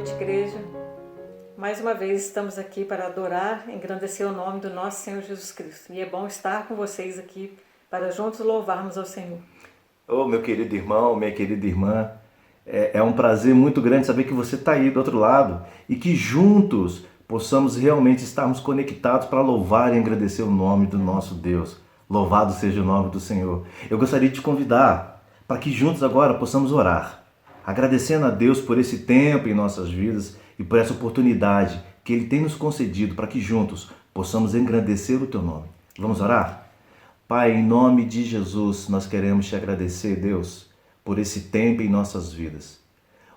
noite, igreja. Mais uma vez estamos aqui para adorar, engrandecer o nome do nosso Senhor Jesus Cristo. E é bom estar com vocês aqui para juntos louvarmos ao Senhor. Ô, meu querido irmão, minha querida irmã, é um prazer muito grande saber que você está aí do outro lado e que juntos possamos realmente estarmos conectados para louvar e agradecer o nome do nosso Deus. Louvado seja o nome do Senhor. Eu gostaria de te convidar para que juntos agora possamos orar, agradecendo a Deus por esse tempo em nossas vidas e por essa oportunidade que Ele tem nos concedido para que juntos possamos engrandecer o Teu nome. Vamos orar? Pai, em nome de Jesus, nós queremos te agradecer, Deus, por esse tempo em nossas vidas.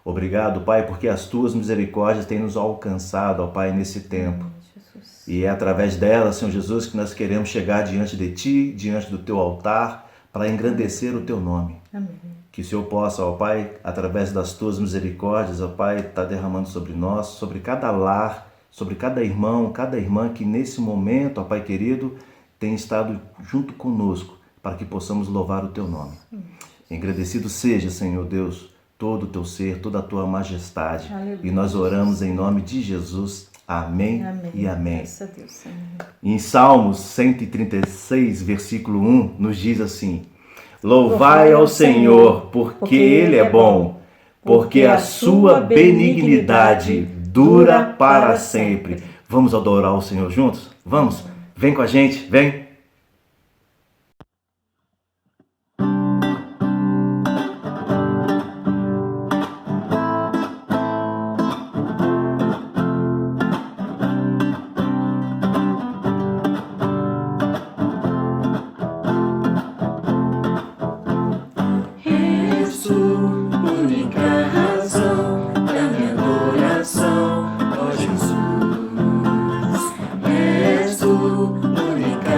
Obrigado, Pai, porque as Tuas misericórdias têm nos alcançado, ó Pai, nesse tempo. E é através delas, Senhor Jesus, que nós queremos chegar diante de Ti, diante do Teu altar, para engrandecer o Teu nome. Amém. Que o Senhor possa, ó Pai, através das Tuas misericórdias, ó Pai, estar derramando sobre nós, sobre cada lar, sobre cada irmão, cada irmã que nesse momento, ó Pai querido, tem estado junto conosco, para que possamos louvar o Teu nome. Engrandecido seja, Senhor Deus, todo o Teu ser, toda a Tua majestade. Aleluia. E nós oramos em nome de Jesus. Amém, Amém. e amém. Graças a Deus, Senhor. Em Salmos 136, versículo 1, nos diz assim: Louvai ao Senhor, porque Ele é bom, porque a sua benignidade dura para sempre. Vamos adorar o Senhor juntos? Vamos? Vem com a gente, vem! Única razão da minha adoração, ó Jesus. És tu, única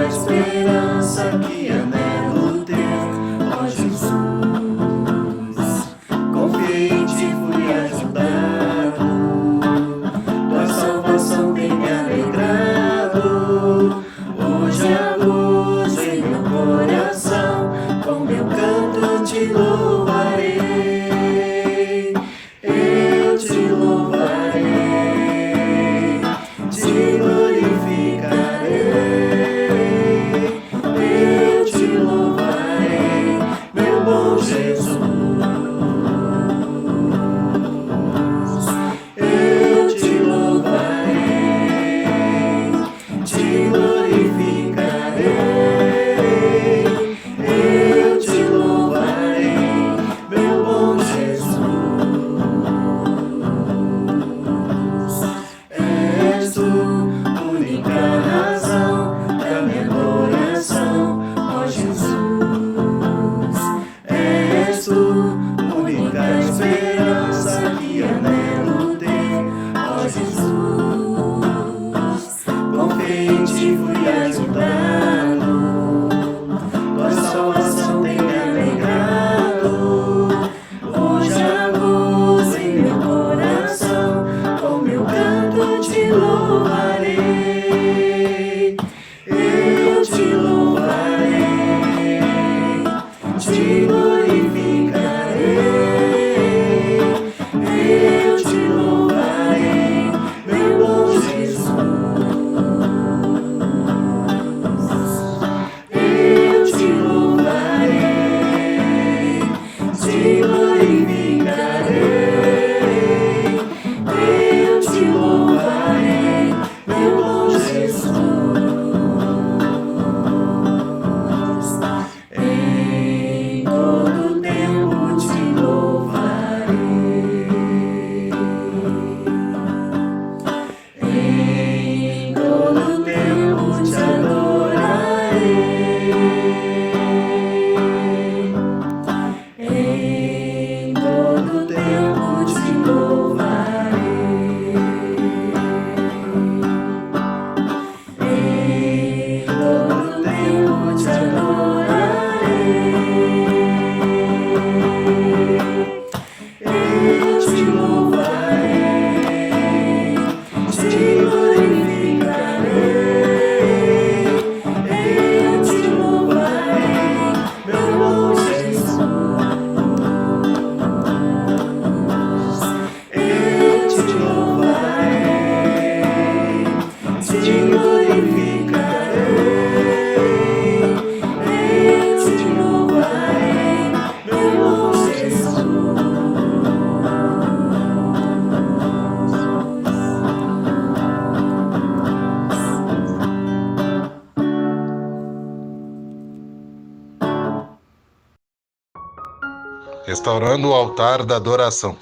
Restaurando o altar da adoração.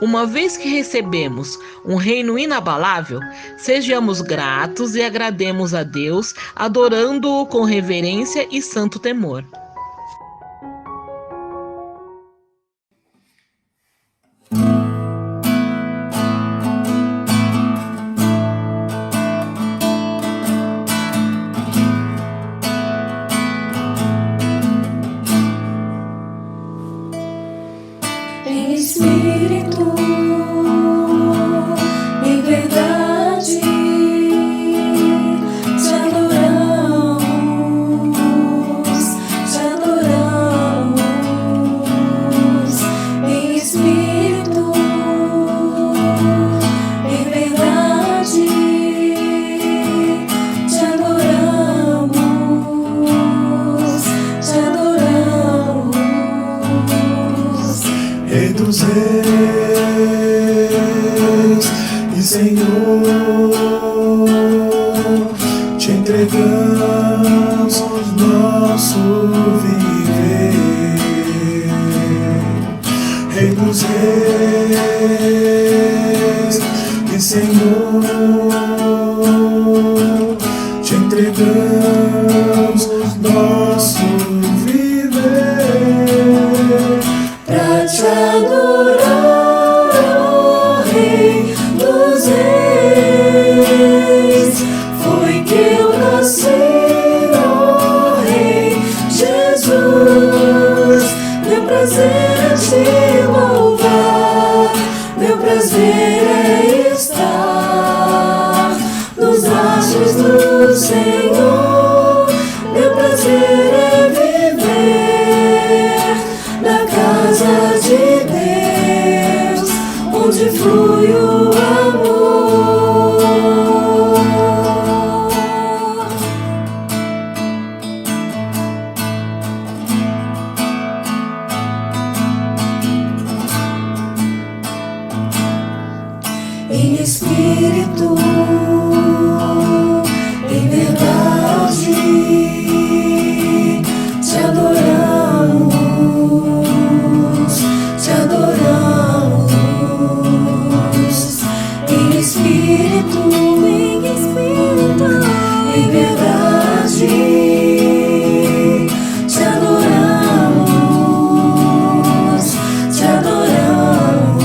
Uma vez que recebemos um reino inabalável, sejamos gratos e agrademos a Deus, adorando-o com reverência e santo temor. Em espírito, em verdade, te adoramos, te adoramos. Em espírito, em verdade, te adoramos, te adoramos. Rei dos reis e Senhor, te entregamos nosso viver. Rei dos reis e Senhor, te entregamos nosso viver. Pra te adorar, ó Rei dos Reis, foi que eu nasci, ó Rei Jesus. Meu prazer é te louvar, meu prazer é estar nos braços do Senhor. Meu prazer é viver na casa de Deus, onde flui o amor. Em espírito, em verdade, te adoramos, te adoramos. Em espírito, em verdade, te adoramos, te adoramos.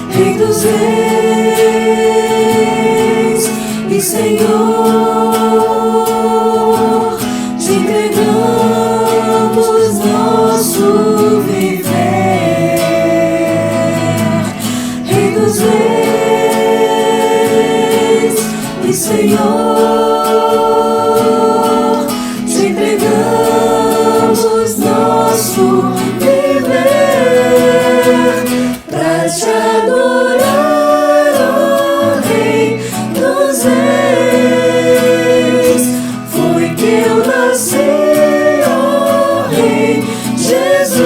Rei dos reis e Senhor, te entregamos nosso viver. Rei dos reis e Senhor, te entregamos nosso viver. Pra te adorar, ó Rei dos Reis, foi que eu nasci, ó Rei Jesus.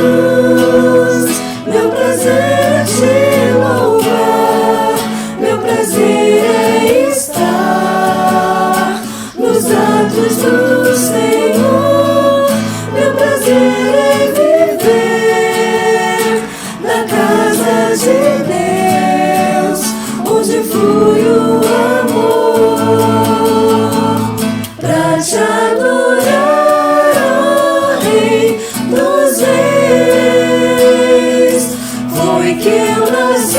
Meu prazer é te louvar, meu prazer é estar nos atos do Senhor. Meu prazer é viver na casa de Deus, onde flui o amor. Pra te adorar, ó Rei dos Reis, foi que eu nasci,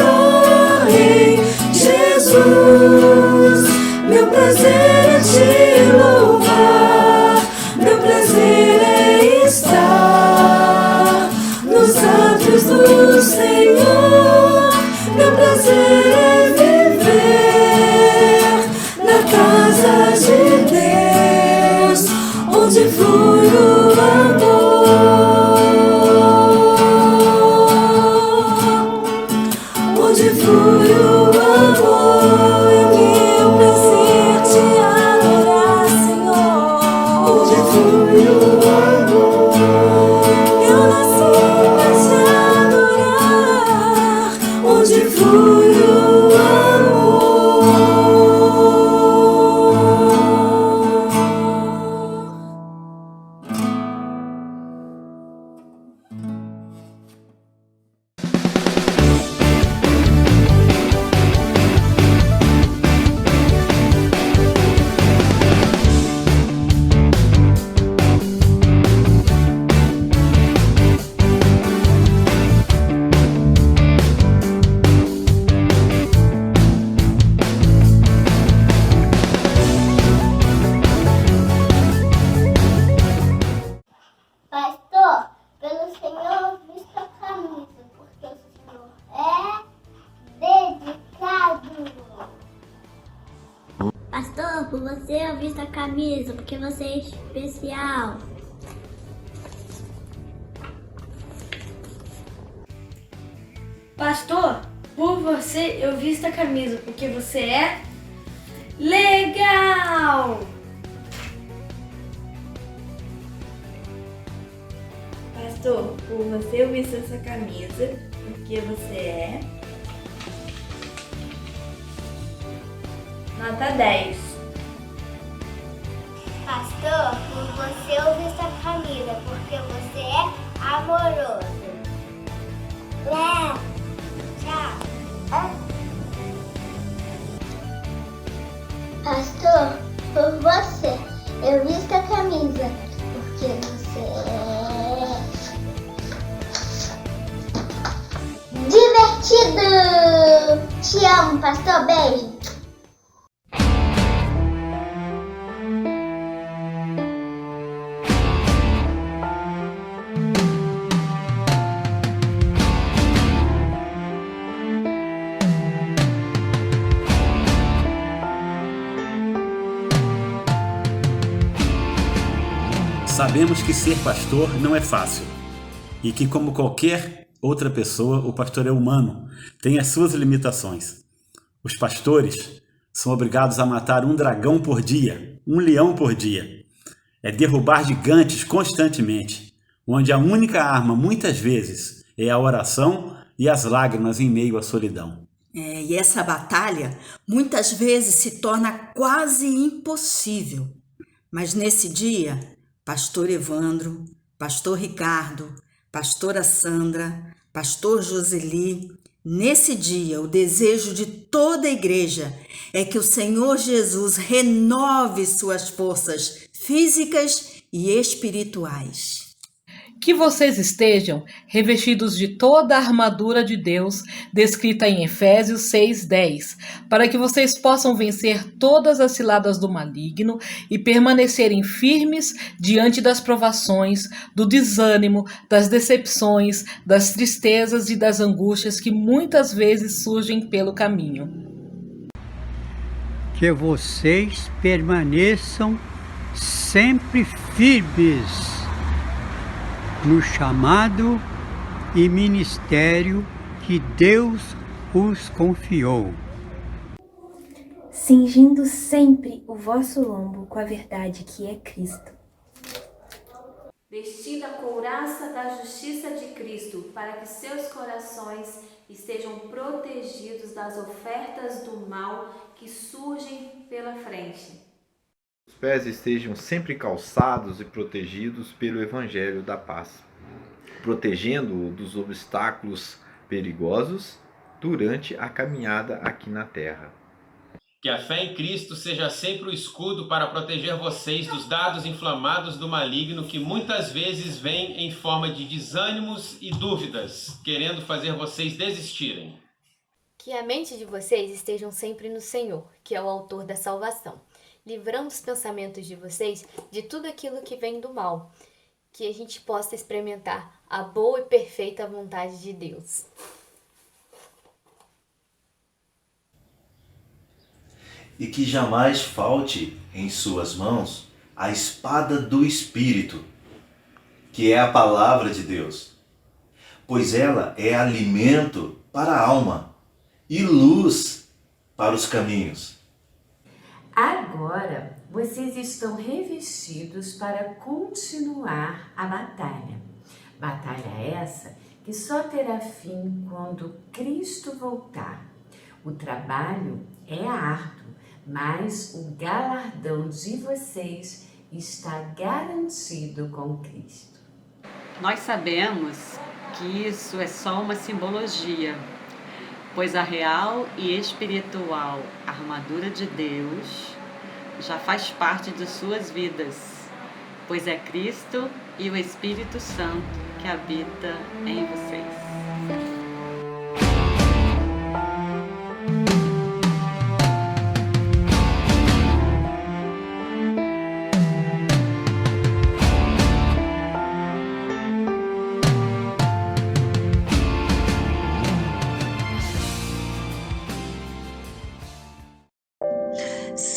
ó Rei Jesus. Meu prazer é te louvar, meu prazer é estar nos atos do Senhor. Meu prazer é viver na casa de Deus, onde flui o amor, onde flui o amor. Eu prazer te adorar, Senhor, onde flui o amor. Eu nasci pra te adorar, onde flui o amor. 「vista a camisa porque você é especial. Pastor, por você eu visto a camisa porque você é legal. Pastor, por você eu visto essa camisa porque você é nota 10. Pastor, por você eu visto a camisa porque você é amoroso. Tchau. Pastor, por você eu visto a camisa porque você é divertido. Te amo, pastor. Beijo. Sabemos que ser pastor não é fácil e que, como qualquer outra pessoa, o pastor é humano, tem as suas limitações. Os pastores são obrigados a matar um dragão por dia, um leão por dia. É derrubar gigantes constantemente, onde a única arma, muitas vezes, é a oração e as lágrimas em meio à solidão. E essa batalha muitas vezes se torna quase impossível. Mas nesse dia, Pastor Evandro, Pastor Ricardo, Pastora Sandra, Pastor Joseli, nesse dia o desejo de toda a igreja é que o Senhor Jesus renove suas forças físicas e espirituais. Que vocês estejam revestidos de toda a armadura de Deus, descrita em Efésios 6:10, para que vocês possam vencer todas as ciladas do maligno e permanecerem firmes diante das provações, do desânimo, das decepções, das tristezas e das angústias que muitas vezes surgem pelo caminho. Que vocês permaneçam sempre firmes no chamado e ministério que Deus os confiou. Cingindo sempre o vosso lombo com a verdade que é Cristo. Vestida a couraça da justiça de Cristo, para que seus corações estejam protegidos das ofertas do mal que surgem pela frente. Os pés estejam sempre calçados e protegidos pelo Evangelho da Paz, protegendo-o dos obstáculos perigosos durante a caminhada aqui na Terra. Que a fé em Cristo seja sempre o escudo para proteger vocês dos dardos inflamados do maligno que muitas vezes vem em forma de desânimos e dúvidas, querendo fazer vocês desistirem. Que a mente de vocês estejam sempre no Senhor, que é o autor da salvação, livrando os pensamentos de vocês de tudo aquilo que vem do mal, que a gente possa experimentar a boa e perfeita vontade de Deus. E que jamais falte em suas mãos a espada do Espírito, que é a palavra de Deus, pois ela é alimento para a alma e luz para os caminhos. Agora, vocês estão revestidos para continuar a batalha. Batalha essa que só terá fim quando Cristo voltar. O trabalho é árduo, mas o galardão de vocês está garantido com Cristo. Nós sabemos que isso é só uma simbologia, pois a real e espiritual armadura de Deus já faz parte de suas vidas, pois é Cristo e o Espírito Santo que habita em vocês.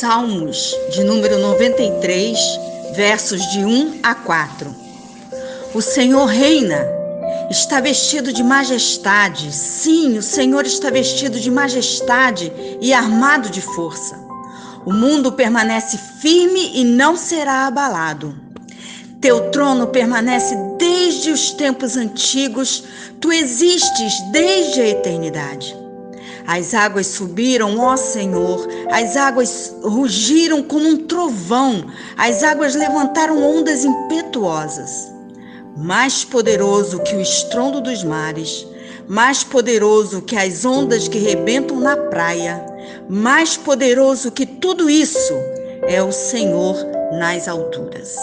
Salmos de número 93, versos de 1 a 4. O Senhor reina, está vestido de majestade. Sim, o Senhor está vestido de majestade e armado de força. O mundo permanece firme e não será abalado. Teu trono permanece desde os tempos antigos, tu existes desde a eternidade. As águas subiram, ó Senhor, as águas rugiram como um trovão, as águas levantaram ondas impetuosas. Mais poderoso que o estrondo dos mares, mais poderoso que as ondas que rebentam na praia, mais poderoso que tudo isso é o Senhor nas alturas.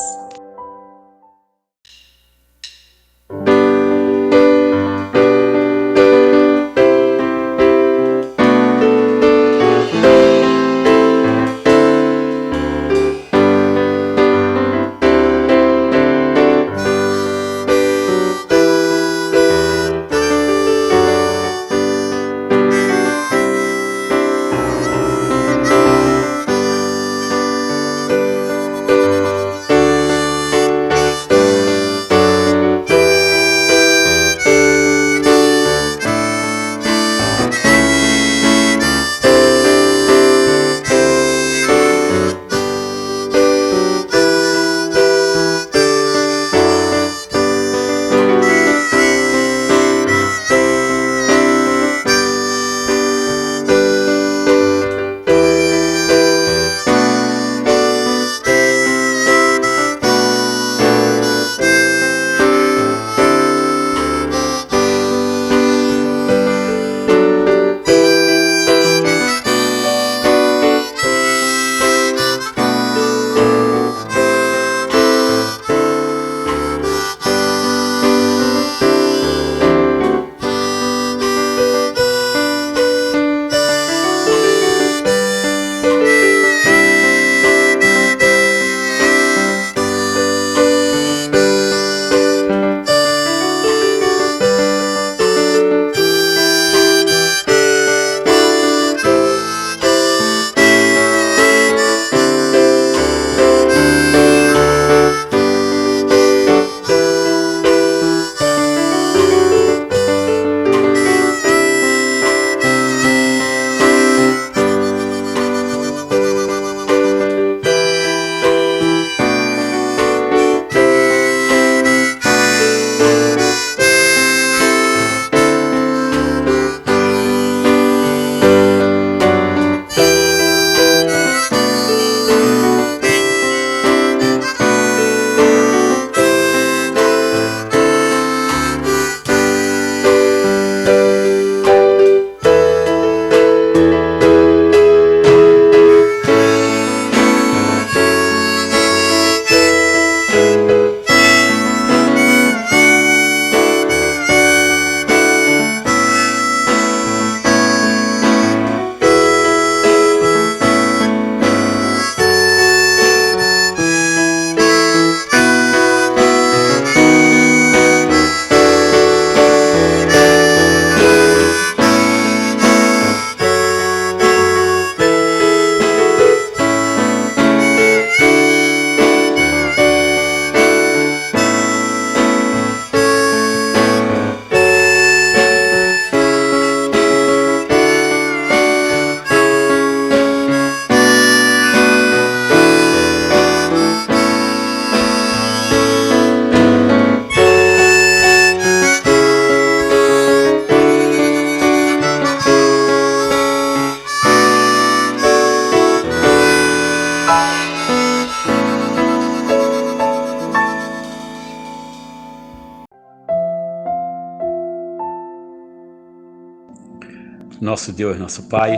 Nosso Deus, nosso Pai,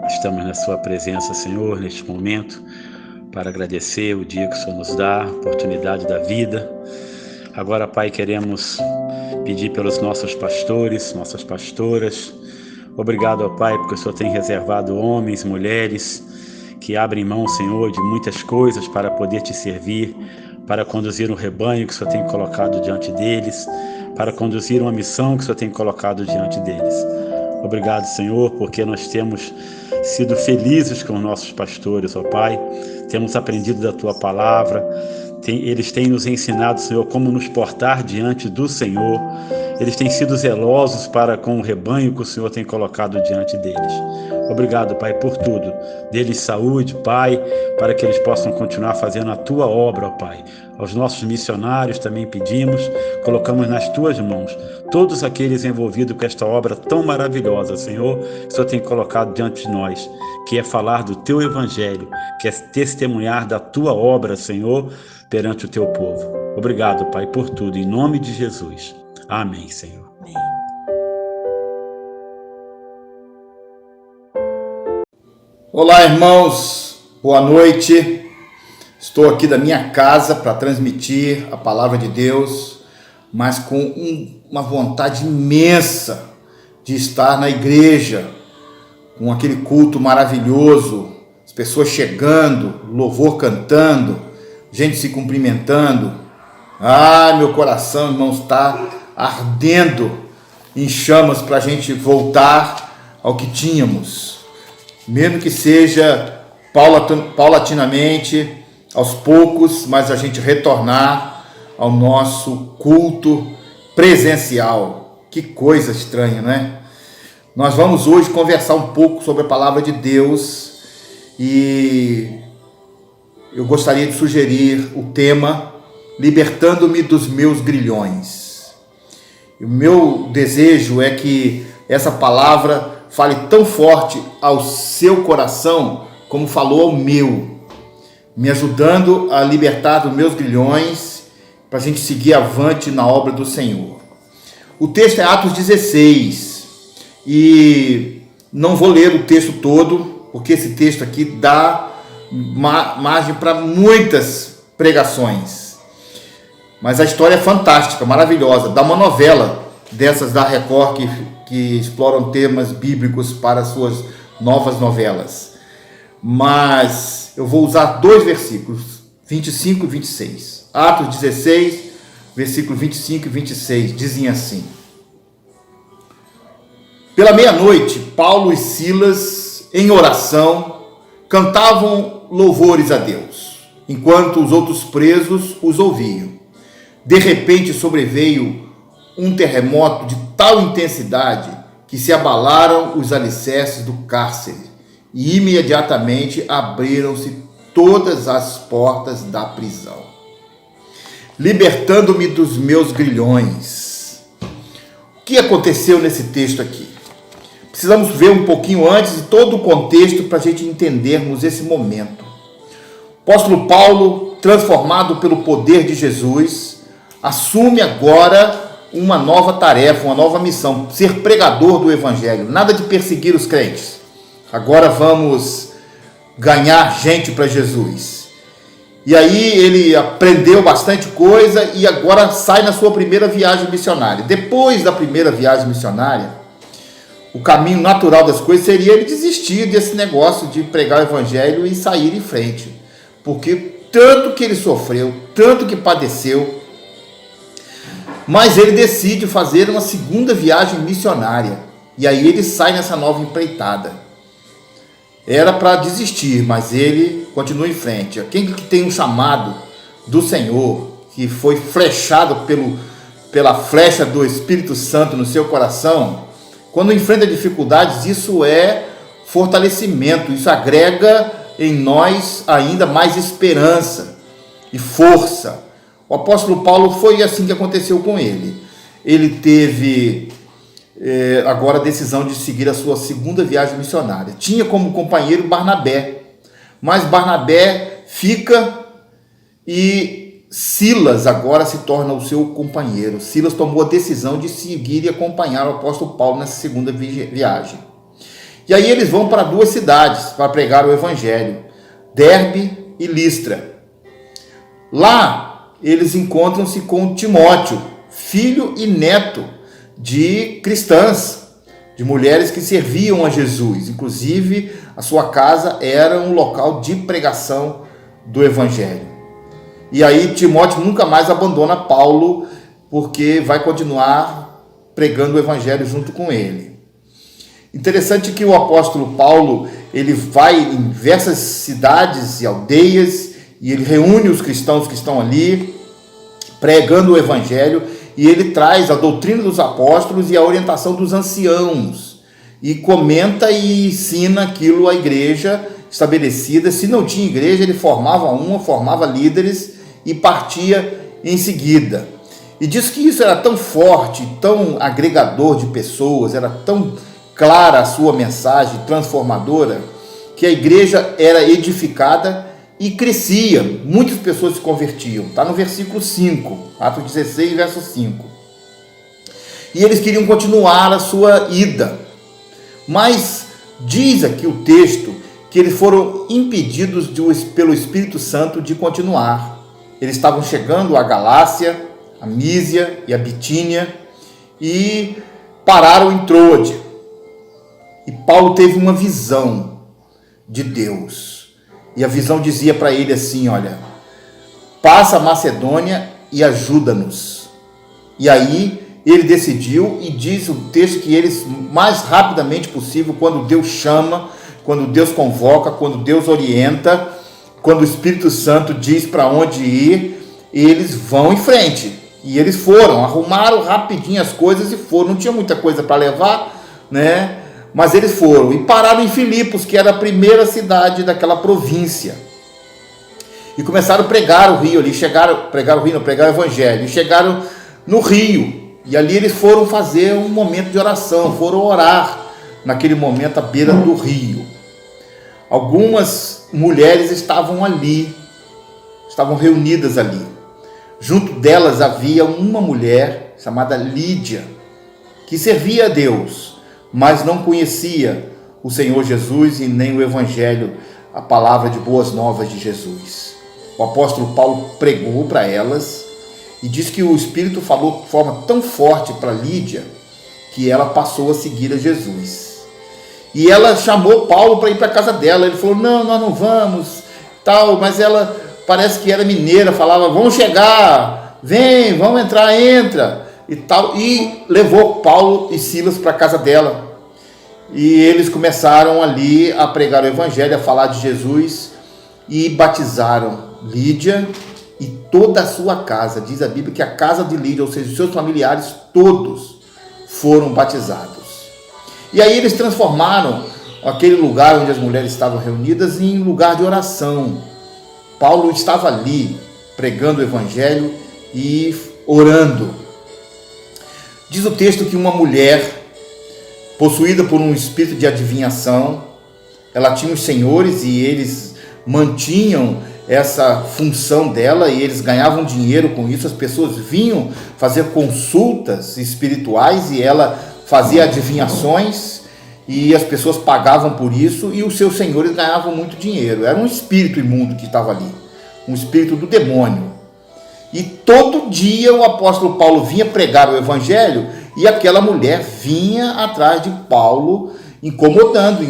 estamos na Sua presença, Senhor, neste momento, para agradecer o dia que o Senhor nos dá, a oportunidade da vida. Agora, Pai, queremos pedir pelos nossos pastores, nossas pastoras. Obrigado, ó Pai, porque o Senhor tem reservado homens, mulheres, que abrem mão, Senhor, de muitas coisas para poder Te servir, para conduzir um rebanho que o Senhor tem colocado diante deles, para conduzir uma missão que o Senhor tem colocado diante deles. Obrigado, Senhor, porque nós temos sido felizes com nossos pastores, ó Pai. Temos aprendido da Tua palavra. Eles têm nos ensinado, Senhor, como nos portar diante do Senhor. Eles têm sido zelosos para com o rebanho que o Senhor tem colocado diante deles. Obrigado, Pai, por tudo. Dê-lhes saúde, Pai, para que eles possam continuar fazendo a Tua obra, ó Pai. Aos nossos missionários também pedimos, colocamos nas Tuas mãos todos aqueles envolvidos com esta obra tão maravilhosa, Senhor, que o Senhor tem colocado diante de nós, que é falar do Teu Evangelho, que é testemunhar da Tua obra, Senhor, perante o Teu povo. Obrigado, Pai, por tudo, em nome de Jesus. Amém, Senhor. Amém. Olá, irmãos, boa noite. Estou aqui da minha casa para transmitir a palavra de Deus, mas com uma vontade imensa de estar na igreja, com aquele culto maravilhoso, as pessoas chegando, louvor cantando, gente se cumprimentando. Meu coração, irmãos, está ardendo em chamas para a gente voltar ao que tínhamos, mesmo que seja paulatinamente, aos poucos, mas a gente retornar ao nosso culto presencial. Que coisa estranha, não é? Nós vamos hoje conversar um pouco sobre a palavra de Deus e eu gostaria de sugerir o tema Libertando-me dos meus grilhões. O meu desejo é que essa palavra fale tão forte ao seu coração como falou ao meu, me ajudando a libertar dos meus grilhões para a gente seguir avante na obra do Senhor. O texto é Atos 16 e não vou ler o texto todo, porque esse texto aqui dá margem para muitas pregações. Mas a história é fantástica, maravilhosa. Dá uma novela dessas da Record que exploram temas bíblicos para suas novas novelas. Mas eu vou usar dois versículos, 25 e 26. Atos 16, versículos 25 e 26, dizem assim: Pela meia-noite, Paulo e Silas, em oração, cantavam louvores a Deus, enquanto os outros presos os ouviam. De repente sobreveio um terremoto de tal intensidade que se abalaram os alicerces do cárcere e imediatamente abriram-se todas as portas da prisão, libertando-me dos meus grilhões. O que aconteceu nesse texto aqui? Precisamos ver um pouquinho antes de todo o contexto para a gente entendermos esse momento. O apóstolo Paulo, transformado pelo poder de Jesus, assume agora uma nova tarefa, uma nova missão, ser pregador do Evangelho. Nada de perseguir os crentes. Agora vamos ganhar gente para Jesus. E aí ele aprendeu bastante coisa e agora sai na sua primeira viagem missionária. Depois da primeira viagem missionária, o caminho natural das coisas seria ele desistir desse negócio de pregar o Evangelho e sair em frente. Porque tanto que ele sofreu, tanto que padeceu, mas ele decide fazer uma segunda viagem missionária. E aí ele sai nessa nova empreitada. Era para desistir, mas ele continua em frente. Quem que tem um chamado do Senhor, que foi flechado pela flecha do Espírito Santo no seu coração, quando enfrenta dificuldades, isso é fortalecimento, isso agrega em nós ainda mais esperança e força. O apóstolo Paulo foi assim que aconteceu com ele. Ele teve agora a decisão de seguir a sua segunda viagem missionária. Tinha como companheiro Barnabé, mas Barnabé fica e Silas agora se torna o seu companheiro. Silas tomou a decisão de seguir e acompanhar o apóstolo Paulo nessa segunda viagem. E aí eles vão para duas cidades para pregar o Evangelho, Derbe e Listra. Lá eles encontram-se com Timóteo, filho e neto de cristãs, de mulheres que serviam a Jesus. Inclusive, a sua casa era um local de pregação do Evangelho. E aí Timóteo nunca mais abandona Paulo, porque vai continuar pregando o Evangelho junto com ele. Interessante que o apóstolo Paulo, ele vai em diversas cidades e aldeias e ele reúne os cristãos que estão ali, pregando o evangelho, e ele traz a doutrina dos apóstolos e a orientação dos anciãos, e comenta e ensina aquilo à igreja estabelecida. Se não tinha igreja, ele formava líderes e partia em seguida. E diz que isso era tão forte, tão agregador de pessoas, era tão clara a sua mensagem transformadora, que a igreja era edificada e crescia. Muitas pessoas se convertiam. Está no versículo 5, Atos 16, verso 5. E eles queriam continuar a sua ida. Mas diz aqui o texto que eles foram impedidos pelo Espírito Santo de continuar. Eles estavam chegando à Galácia, a Mísia e a Bitínia, e pararam em Troade. E Paulo teve uma visão de Deus. E a visão dizia para ele assim, olha, passa a Macedônia e ajuda-nos. E aí ele decidiu, e diz o texto que eles, mais rapidamente possível, quando Deus chama, quando Deus convoca, quando Deus orienta, quando o Espírito Santo diz para onde ir, eles vão em frente. E eles foram, arrumaram rapidinho as coisas e foram. Não tinha muita coisa para levar, né? Mas eles foram e pararam em Filipos, que era a primeira cidade daquela província. E começaram a pregar o rio ali, pregar o evangelho. E chegaram no rio. E ali eles foram fazer um momento de oração, foram orar naquele momento à beira do rio. Algumas mulheres estavam ali, estavam reunidas ali. Junto delas havia uma mulher chamada Lídia, que servia a Deus, mas não conhecia o Senhor Jesus e nem o Evangelho, a palavra de boas novas de Jesus. O apóstolo Paulo pregou para elas e diz que o Espírito falou de forma tão forte para Lídia que ela passou a seguir a Jesus. E ela chamou Paulo para ir para a casa dela. Ele falou, não, nós não vamos, tal, mas ela parece que era mineira, falava, vamos chegar, vem, vamos entrar, entra, e tal, e levou Paulo e Silas para a casa dela. E eles começaram ali a pregar o evangelho, a falar de Jesus, e batizaram Lídia e toda a sua casa. Diz a Bíblia que a casa de Lídia, ou seja, os seus familiares, todos foram batizados. E aí eles transformaram aquele lugar onde as mulheres estavam reunidas em lugar de oração. Paulo estava ali pregando o evangelho e orando. Diz o texto que uma mulher possuída por um espírito de adivinhação, ela tinha os senhores e eles mantinham essa função dela e eles ganhavam dinheiro com isso. As pessoas vinham fazer consultas espirituais e ela fazia adivinhações e as pessoas pagavam por isso e os seus senhores ganhavam muito dinheiro. Era um espírito imundo que estava ali, um espírito do demônio. E todo dia o apóstolo Paulo vinha pregar o evangelho e aquela mulher vinha atrás de Paulo, incomodando.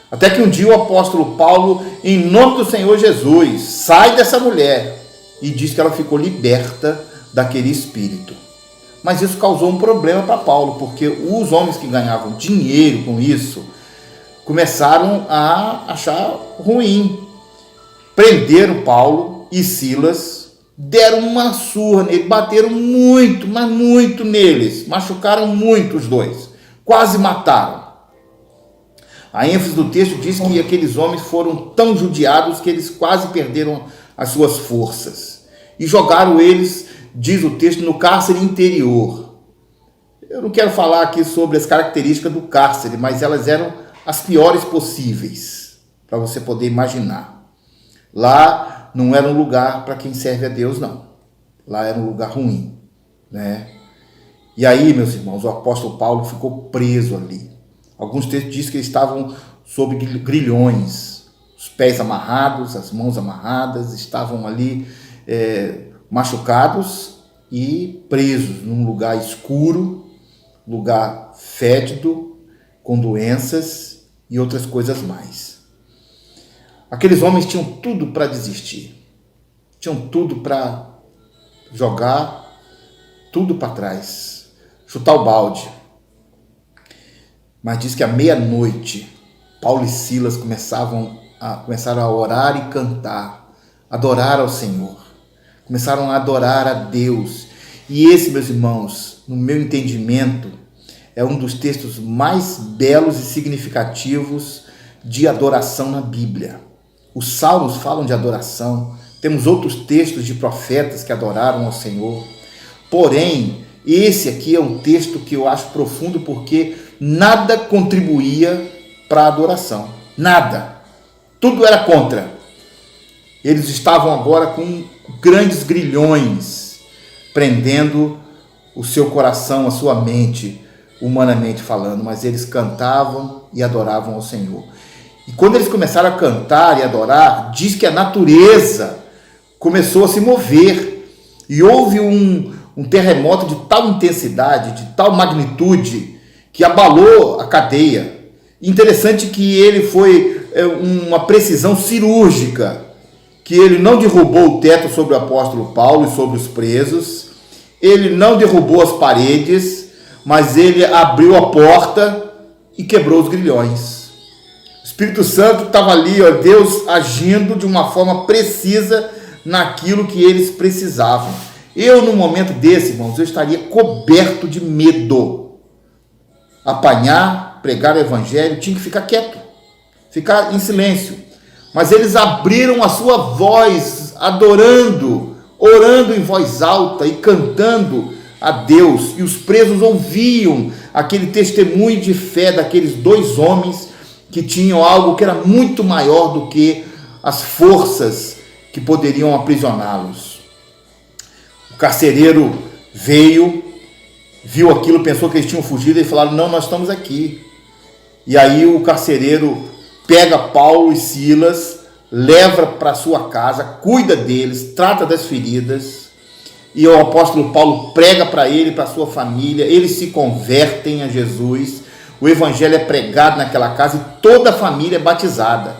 Até que um dia o apóstolo Paulo, em nome do Senhor Jesus, sai dessa mulher e diz que ela ficou liberta daquele espírito. Mas isso causou um problema para Paulo, porque os homens que ganhavam dinheiro com isso começaram a achar ruim. Prenderam Paulo e Silas, deram uma surra nele, bateram muito, mas muito neles, machucaram muito os dois, quase mataram. A ênfase do texto diz que aqueles homens foram tão judiados que eles quase perderam as suas forças. E jogaram eles, diz o texto, no cárcere interior. Eu não quero falar aqui sobre as características do cárcere, mas elas eram as piores possíveis, para você poder imaginar. Lá não era um lugar para quem serve a Deus, não. Lá era um lugar ruim, né? E aí, meus irmãos, o apóstolo Paulo ficou preso ali. Alguns textos dizem que eles estavam sob grilhões, os pés amarrados, as mãos amarradas, estavam ali machucados e presos num lugar escuro, lugar fétido, com doenças e outras coisas mais. Aqueles homens tinham tudo para desistir, tinham tudo para jogar tudo para trás, chutar o balde. Mas diz que à meia-noite, Paulo e Silas começaram a orar e cantar, adorar ao Senhor. Começaram a adorar a Deus. E esse, meus irmãos, no meu entendimento, é um dos textos mais belos e significativos de adoração na Bíblia. Os salmos falam de adoração. Temos outros textos de profetas que adoraram ao Senhor. Porém, esse aqui é um texto que eu acho profundo porque nada contribuía para a adoração. Nada. Tudo era contra. Eles estavam agora com grandes grilhões prendendo o seu coração, a sua mente, humanamente falando, mas eles cantavam e adoravam ao Senhor. E quando eles começaram a cantar e adorar, diz que a natureza começou a se mover e houve um terremoto de tal intensidade, de tal magnitude, que abalou a cadeia. Interessante que ele foi uma precisão cirúrgica, que ele não derrubou o teto sobre o apóstolo Paulo e sobre os presos, ele não derrubou as paredes, mas ele abriu a porta e quebrou os grilhões. O Espírito Santo estava ali, ó, Deus agindo de uma forma precisa naquilo que eles precisavam. Eu, num momento desse, irmãos, eu estaria coberto de medo. Apanhar, pregar o evangelho, tinha que ficar quieto, ficar em silêncio. Mas eles abriram a sua voz, adorando, orando em voz alta e cantando a Deus. E os presos ouviam aquele testemunho de fé daqueles dois homens que tinham algo que era muito maior do que as forças que poderiam aprisioná-los. O carcereiro veio, viu aquilo, pensou que eles tinham fugido e falaram: não, nós estamos aqui. E aí o carcereiro pega Paulo e Silas, leva para sua casa, cuida deles, trata das feridas, e o apóstolo Paulo prega para ele e para sua família. Eles se convertem a Jesus, o evangelho é pregado naquela casa e toda a família é batizada.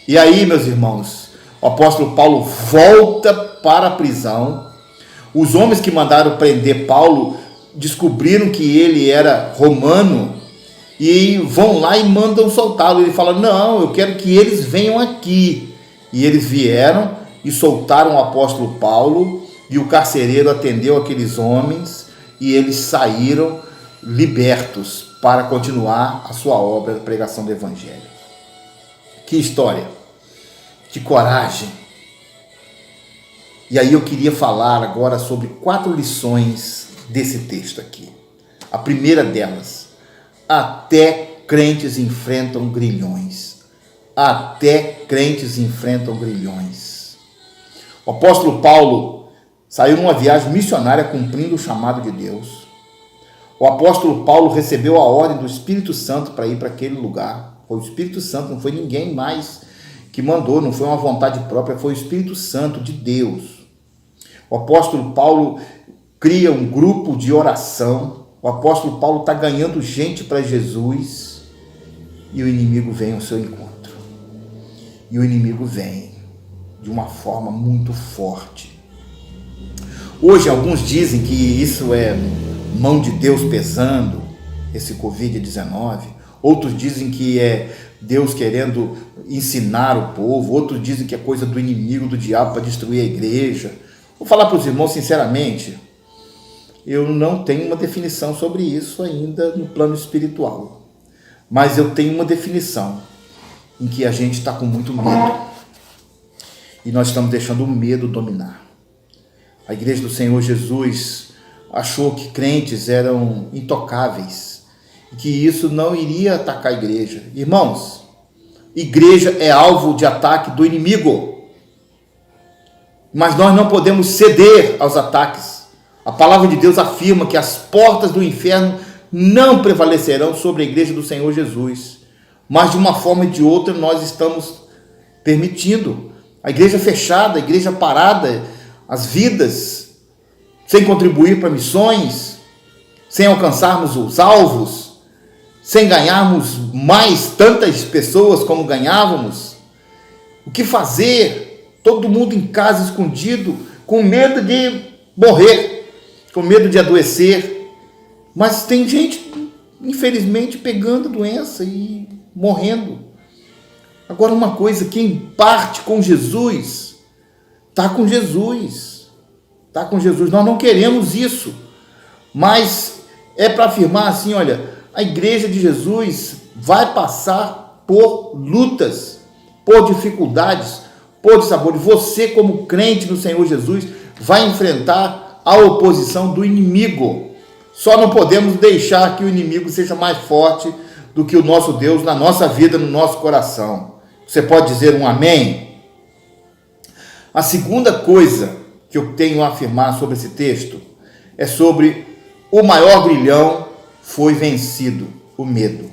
E aí, meus irmãos, o apóstolo Paulo volta para a prisão. Os homens que mandaram prender Paulo descobriram que ele era romano e vão lá e mandam soltá-lo. Ele fala: não, eu quero que eles venham aqui. E eles vieram e soltaram o apóstolo Paulo, e o carcereiro atendeu aqueles homens e eles saíram libertos para continuar a sua obra de pregação do evangelho. Que história, que coragem. E aí eu queria falar agora sobre 4 lições desse texto aqui. A primeira delas: até crentes enfrentam grilhões. Até crentes enfrentam grilhões. O apóstolo Paulo saiu numa viagem missionária cumprindo o chamado de Deus. O apóstolo Paulo recebeu a ordem do Espírito Santo para ir para aquele lugar. Foi o Espírito Santo, não foi ninguém mais que mandou, não foi uma vontade própria, foi o Espírito Santo de Deus. O apóstolo Paulo cria um grupo de oração. O apóstolo Paulo está ganhando gente para Jesus e o inimigo vem ao seu encontro. E o inimigo vem de uma forma muito forte. Hoje alguns dizem que isso é mão de Deus pesando, esse Covid-19. Outros dizem que é Deus querendo ensinar o povo. Outros dizem que é coisa do inimigo, do diabo, para destruir a igreja. Vou falar para os irmãos sinceramente, eu não tenho uma definição sobre isso ainda no plano espiritual. Mas eu tenho uma definição em que a gente está com muito medo. E nós estamos deixando o medo dominar. A igreja do Senhor Jesus achou que crentes eram intocáveis e que isso não iria atacar a igreja. Irmãos, igreja é alvo de ataque do inimigo. Mas nós não podemos ceder aos ataques. A palavra de Deus afirma que as portas do inferno não prevalecerão sobre a igreja do Senhor Jesus. Mas de uma forma ou de outra nós estamos permitindo. A igreja fechada, a igreja parada, as vidas, sem contribuir para missões, sem alcançarmos os alvos, sem ganharmos mais tantas pessoas como ganhávamos. O que fazer? Todo mundo em casa escondido, com medo de morrer, com medo de adoecer. Mas tem gente infelizmente pegando a doença e morrendo. Agora, uma coisa, quem parte com Jesus, está com Jesus. Está com Jesus. Nós não queremos isso, mas é para afirmar assim, olha, a igreja de Jesus vai passar por lutas, por dificuldades, por dissabores. Você, como crente no Senhor Jesus, vai enfrentar a oposição do inimigo. Só não podemos deixar que o inimigo seja mais forte do que o nosso Deus na nossa vida, no nosso coração. Você pode dizer um amém? A segunda coisa que eu tenho a afirmar sobre esse texto é sobre o maior grilhão foi vencido, o medo.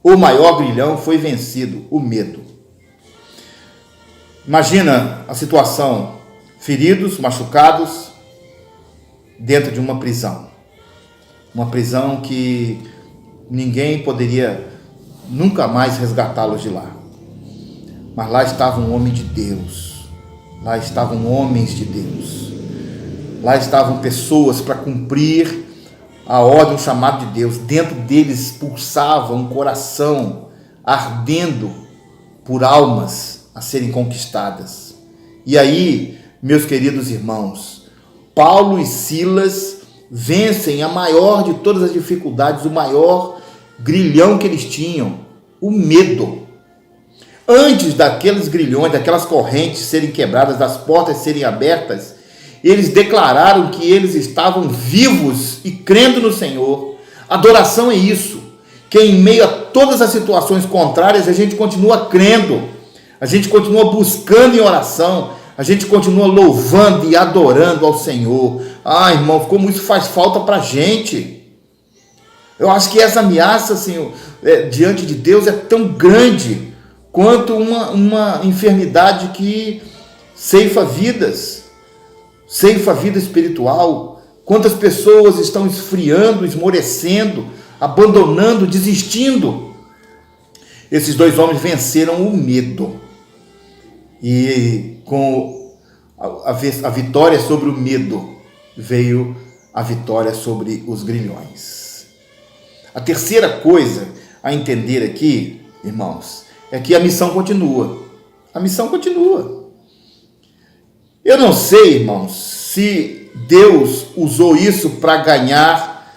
O maior grilhão foi vencido, o medo. Imagina a situação, feridos, machucados, dentro de uma prisão. Uma prisão que ninguém poderia nunca mais resgatá-los de lá. Mas lá estava um homem de Deus. Lá estavam homens de Deus. Lá estavam pessoas para cumprir a ordem, o chamado de Deus. Dentro deles pulsava um coração ardendo por almas a serem conquistadas. E aí, meus queridos irmãos, Paulo e Silas vencem a maior de todas as dificuldades, o maior grilhão que eles tinham, o medo. Antes daqueles grilhões, daquelas correntes serem quebradas, das portas serem abertas, eles declararam que eles estavam vivos e crendo no Senhor. Adoração é isso, que em meio a todas as situações contrárias, a gente continua crendo, a gente continua buscando em oração, a gente continua louvando e adorando ao Senhor. Ah, irmão, como isso faz falta para a gente. Eu acho que essa ameaça, Senhor, diante de Deus é tão grande quanto uma enfermidade que ceifa vidas, ceifa a vida espiritual. Quantas pessoas estão esfriando, esmorecendo, abandonando, desistindo. Esses dois homens venceram o medo. E com a vitória sobre o medo, veio a vitória sobre os grilhões. A terceira coisa a entender aqui, irmãos, é que a missão continua. A missão continua. Eu não sei, irmãos, se Deus usou isso para ganhar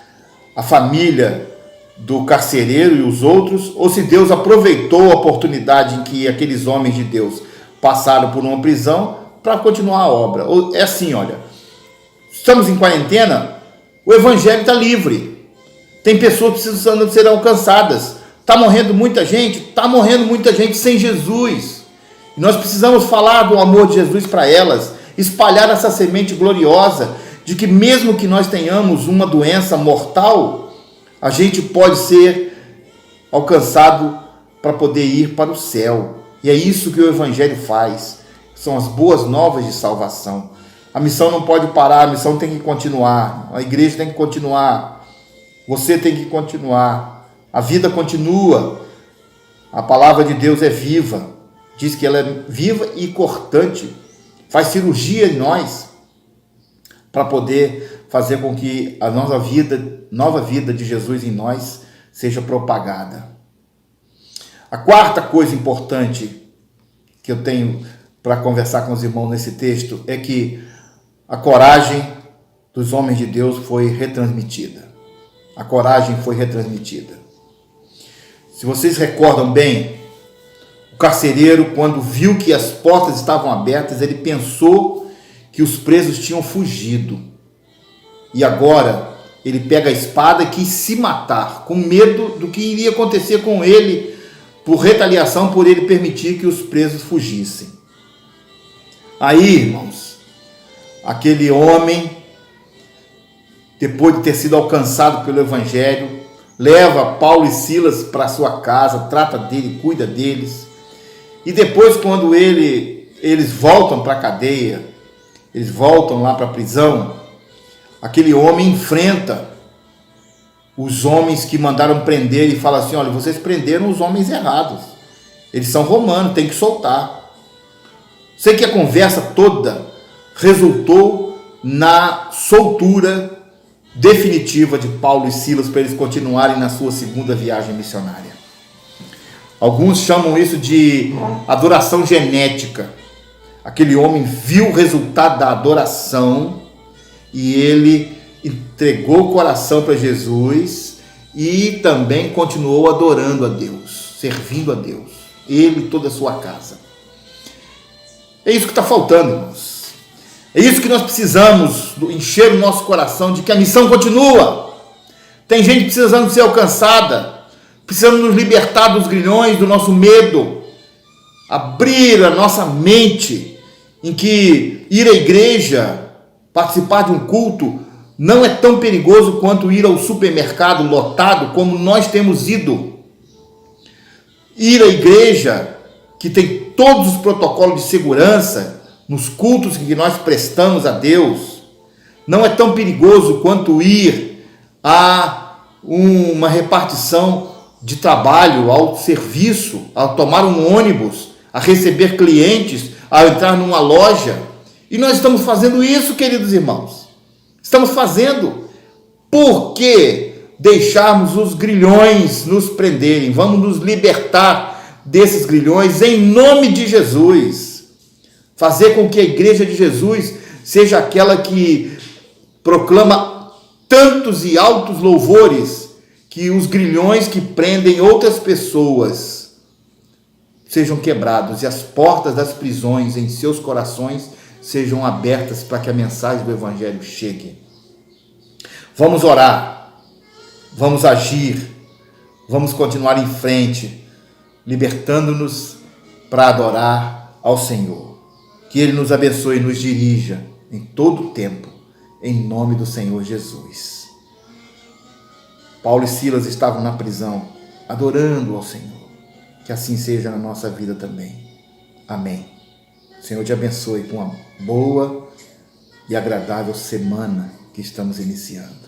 a família do carcereiro e os outros, ou se Deus aproveitou a oportunidade em que aqueles homens de Deus passaram por uma prisão para continuar a obra. É assim, olha, estamos em quarentena, o evangelho está livre. Tem pessoas precisando ser alcançadas. Está morrendo muita gente sem Jesus. Nós precisamos falar do amor de Jesus para elas, espalhar essa semente gloriosa de que mesmo que nós tenhamos uma doença mortal, a gente pode ser alcançado para poder ir para o céu. E é isso que o evangelho faz. São as boas novas de salvação. A missão não pode parar, a missão tem que continuar. A igreja tem que continuar. Você tem que continuar. A vida continua. A palavra de Deus é viva. Diz que ela é viva e cortante. Faz cirurgia em nós para poder fazer com que a nossa vida, nova vida de Jesus em nós, seja propagada. A quarta coisa importante que eu tenho para conversar com os irmãos nesse texto é que a coragem dos homens de Deus foi retransmitida. A coragem foi retransmitida. Se vocês recordam bem, o carcereiro, quando viu que as portas estavam abertas, ele pensou que os presos tinham fugido. E agora ele pega a espada e quis se matar, com medo do que iria acontecer com ele, por retaliação, por ele permitir que os presos fugissem. Aí, irmãos, aquele homem, depois de ter sido alcançado pelo evangelho, leva Paulo e Silas para sua casa, trata dele, cuida deles. E depois, quando eles voltam para a cadeia, eles voltam lá para a prisão, aquele homem enfrenta os homens que mandaram prender e fala assim: olha, vocês prenderam os homens errados, eles são romanos, tem que soltar. Sei que a conversa toda resultou na soltura definitiva de Paulo e Silas para eles continuarem na sua segunda viagem missionária. Alguns chamam isso de adoração genética. Aquele homem viu o resultado da adoração e ele entregou o coração para Jesus e também continuou adorando a Deus, servindo a Deus, ele e toda a sua casa. É isso que está faltando, irmãos. É isso que nós precisamos, encher o nosso coração de que a missão continua. Tem gente precisando ser alcançada, precisamos nos libertar dos grilhões, do nosso medo, abrir a nossa mente em que ir à igreja, participar de um culto, não é tão perigoso quanto ir ao supermercado lotado como nós temos ido. Ir à igreja, que tem todos os protocolos de segurança, nos cultos que nós prestamos a Deus, não é tão perigoso quanto ir a uma repartição de trabalho, ao serviço, a tomar um ônibus, a receber clientes, a entrar numa loja. E nós estamos fazendo isso, queridos irmãos. Estamos fazendo. Por que deixarmos os grilhões nos prenderem? Vamos nos libertar desses grilhões em nome de Jesus. Fazer com que a igreja de Jesus seja aquela que proclama tantos e altos louvores, que os grilhões que prendem outras pessoas sejam quebrados e as portas das prisões em seus corações sejam abertas para que a mensagem do Evangelho chegue. Vamos orar, vamos agir, vamos continuar em frente, libertando-nos para adorar ao Senhor. Que Ele nos abençoe e nos dirija em todo o tempo, em nome do Senhor Jesus. Paulo e Silas estavam na prisão, adorando ao Senhor. Que assim seja na nossa vida também. Amém. O Senhor te abençoe com uma boa e agradável semana que estamos iniciando.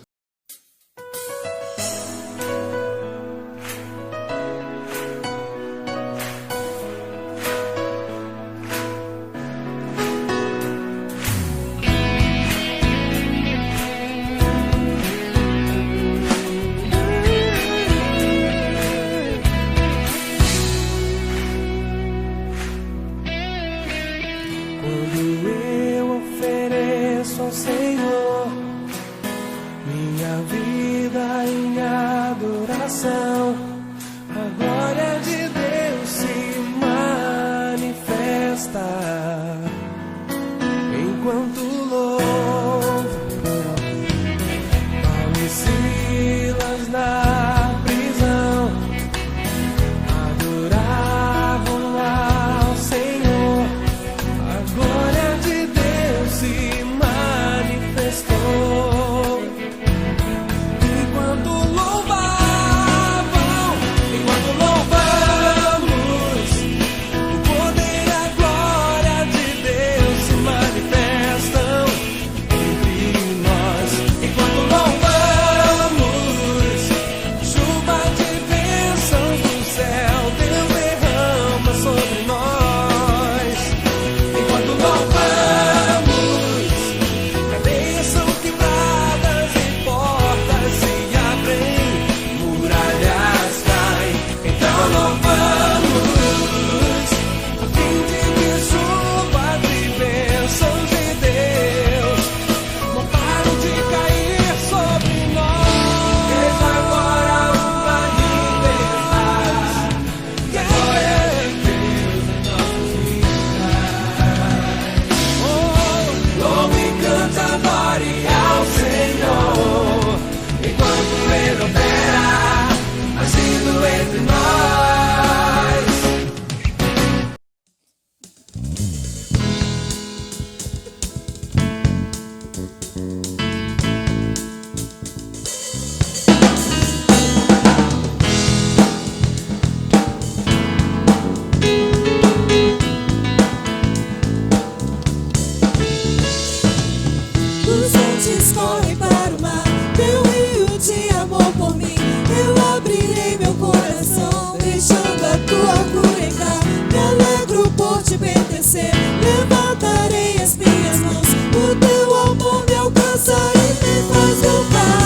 Levantarei as minhas mãos, o teu amor me alcança e me faz louvar.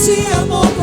de amor